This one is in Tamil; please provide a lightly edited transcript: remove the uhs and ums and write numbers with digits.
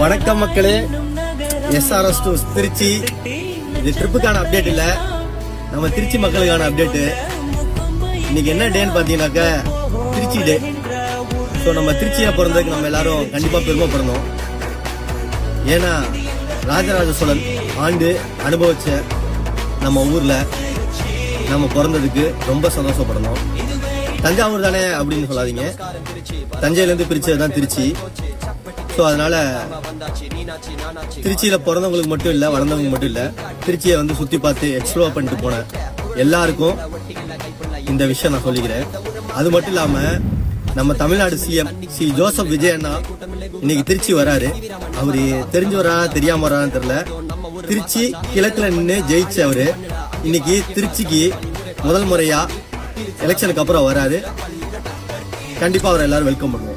வணக்கம் மக்களே, SRS to திருச்சி. இது ட்ரிப்புக்கான அப்டேட் இல்ல, நம்ம திருச்சி மக்களுக்கான அப்டேட். இன்னைக்கு என்ன டேன்னு பாத்தீங்கன்னாக்க திருச்சி டே. ஸோ நம்ம திருச்சியில பிறந்ததுக்கு நம்ம எல்லாரும் கண்டிப்பா பெருமைப்படணும். ஏன்னா ராஜராஜ சோழன் ஆண்டு அனுபவிச்ச நம்ம ஊர்ல நம்ம பிறந்ததுக்கு ரொம்ப சந்தோஷப்படணும். தஞ்சாவூர் தானே அப்படின்னு சொல்லாதீங்க, தஞ்சையிலேருந்து பிரிச்சதுதான் திருச்சி. ஸோ அதனால திருச்சியில பிறந்தவங்களுக்கு மட்டும் இல்லை, வளர்ந்தவங்க மட்டும் இல்லை, திருச்சியை வந்து சுற்றி பார்த்து எக்ஸ்ப்ளோர் பண்ணிட்டு போன எல்லாருக்கும் இந்த விஷயம் நான் சொல்லிக்கிறேன். அது மட்டும் இல்லாமல் நம்ம தமிழ்நாடு சிஎம் ஸ்ரீ ஜோசப் விஜய் அண்ணா இன்னைக்கு திருச்சி வராரு. அவரு தெரிஞ்சு வரானா தெரியாம வரான்னு தெரியல. திருச்சி கிழக்குல நின்று ஜெயிச்சு அவரு இன்னைக்கு திருச்சிக்கு முதல் முறையா எலெக்ஷனுக்கு அப்புறம் வராரு. கண்டிப்பா அவரை எல்லாரும் வெல்கம் பண்ணுவோம்.